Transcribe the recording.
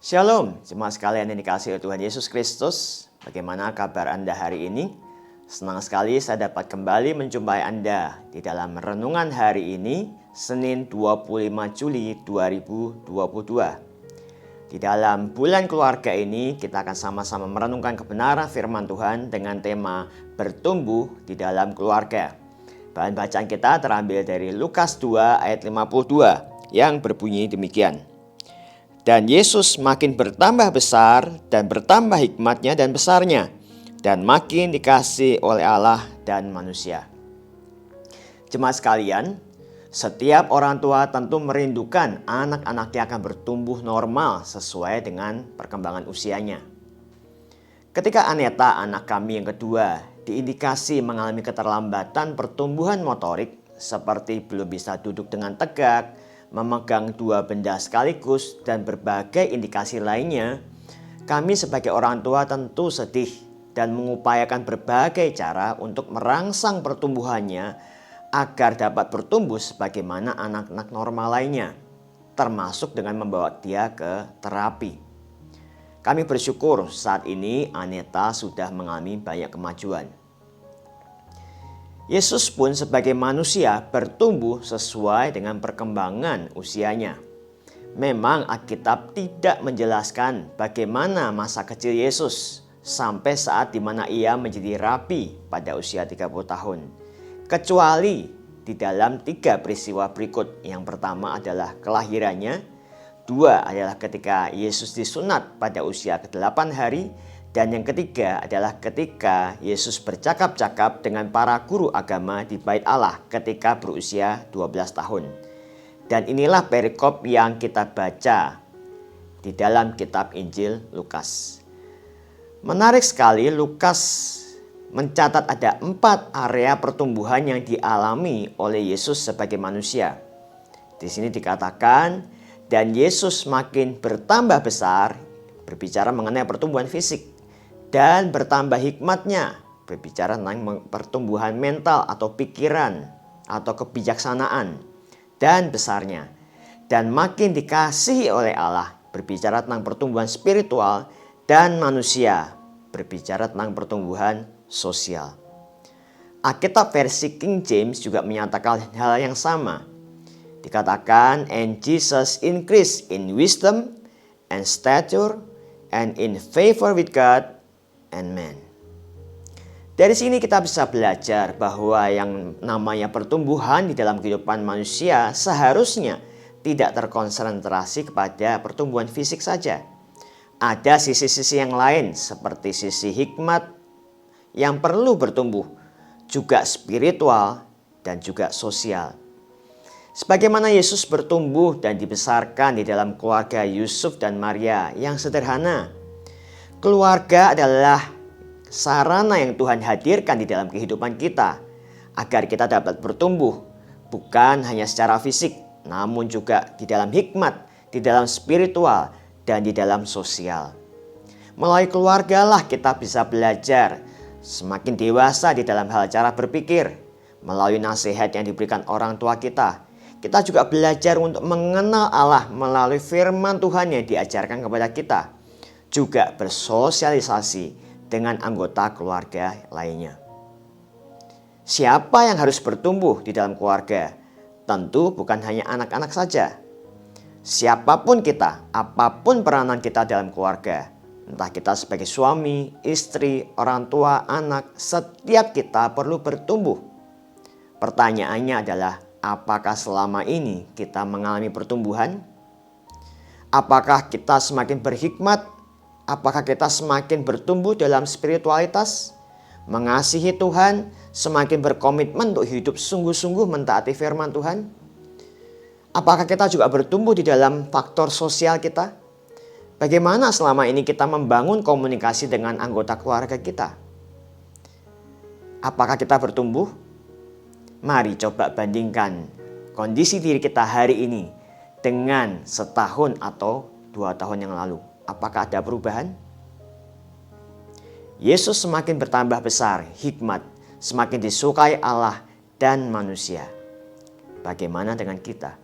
Shalom, jemaat sekalian yang dikasihi Tuhan Yesus Kristus. Bagaimana kabar Anda hari ini? Senang sekali saya dapat kembali menjumpai Anda di dalam renungan hari ini, Senin 25 Juli 2022. Di dalam bulan keluarga ini, kita akan sama-sama merenungkan kebenaran firman Tuhan dengan tema bertumbuh di dalam keluarga. Bahan bacaan kita terambil dari Lukas 2 ayat 52 yang berbunyi demikian. Dan Yesus makin bertambah besar dan bertambah hikmatnya dan besarnya, dan makin dikasihi oleh Allah dan manusia. Jemaat sekalian, setiap orang tua tentu merindukan anak-anaknya akan bertumbuh normal sesuai dengan perkembangan usianya. Ketika Aneta, anak kami yang kedua, diindikasi mengalami keterlambatan pertumbuhan motorik seperti belum bisa duduk dengan tegak, memegang dua benda sekaligus, dan berbagai indikasi lainnya, kami sebagai orang tua tentu sedih dan mengupayakan berbagai cara untuk merangsang pertumbuhannya agar dapat bertumbuh sebagaimana anak-anak normal lainnya, termasuk dengan membawa dia ke terapi. Kami bersyukur saat ini Aneta sudah mengalami banyak kemajuan. Yesus pun sebagai manusia bertumbuh sesuai dengan perkembangan usianya. Memang Alkitab tidak menjelaskan bagaimana masa kecil Yesus sampai saat di mana ia menjadi rabi pada usia 30 tahun. Kecuali di dalam 3 peristiwa berikut. Yang pertama adalah kelahirannya, 2 adalah ketika Yesus disunat pada usia ke-8 hari, dan yang ketiga adalah ketika Yesus bercakap-cakap dengan para guru agama di Bait Allah ketika berusia 12 tahun. Dan inilah perikop yang kita baca di dalam kitab Injil Lukas. Menarik sekali, Lukas mencatat ada 4 area pertumbuhan yang dialami oleh Yesus sebagai manusia. Di sini dikatakan, dan Yesus makin bertambah besar, berbicara mengenai pertumbuhan fisik. Dan bertambah hikmatnya, berbicara tentang pertumbuhan mental atau pikiran atau kebijaksanaan, dan besarnya. Dan makin dikasihi oleh Allah, berbicara tentang pertumbuhan spiritual, dan manusia, berbicara tentang pertumbuhan sosial. Alkitab versi King James juga menyatakan hal yang sama. Dikatakan, and Jesus increased in wisdom and stature and in favor with God and man. Dari sini kita bisa belajar bahwa yang namanya pertumbuhan di dalam kehidupan manusia seharusnya tidak terkonsentrasi kepada pertumbuhan fisik saja. Ada sisi-sisi yang lain seperti sisi hikmat yang perlu bertumbuh, juga spiritual dan juga sosial. Sebagaimana Yesus bertumbuh dan dibesarkan di dalam keluarga Yusuf dan Maria yang sederhana. Keluarga adalah sarana yang Tuhan hadirkan di dalam kehidupan kita agar kita dapat bertumbuh, bukan hanya secara fisik, namun juga di dalam hikmat, di dalam spiritual, dan di dalam sosial. Melalui keluarga lah kita bisa belajar semakin dewasa di dalam hal cara berpikir. Melalui nasihat yang diberikan orang tua kita juga belajar untuk mengenal Allah melalui firman Tuhan yang diajarkan kepada kita. Juga bersosialisasi dengan anggota keluarga lainnya. Siapa yang harus bertumbuh di dalam keluarga? Tentu bukan hanya anak-anak saja. Siapapun kita, apapun peranan kita dalam keluarga, entah kita sebagai suami, istri, orang tua, anak, setiap kita perlu bertumbuh. Pertanyaannya adalah, apakah selama ini kita mengalami pertumbuhan? Apakah kita semakin berhikmat? Apakah kita semakin bertumbuh dalam spiritualitas, mengasihi Tuhan, semakin berkomitmen untuk hidup sungguh-sungguh mentaati firman Tuhan? Apakah kita juga bertumbuh di dalam faktor sosial kita? Bagaimana selama ini kita membangun komunikasi dengan anggota keluarga kita? Apakah kita bertumbuh? Mari coba bandingkan kondisi diri kita hari ini dengan setahun atau 2 tahun yang lalu. Apakah ada perubahan? Yesus semakin bertambah besar, hikmat, semakin disukai Allah dan manusia. Bagaimana dengan kita?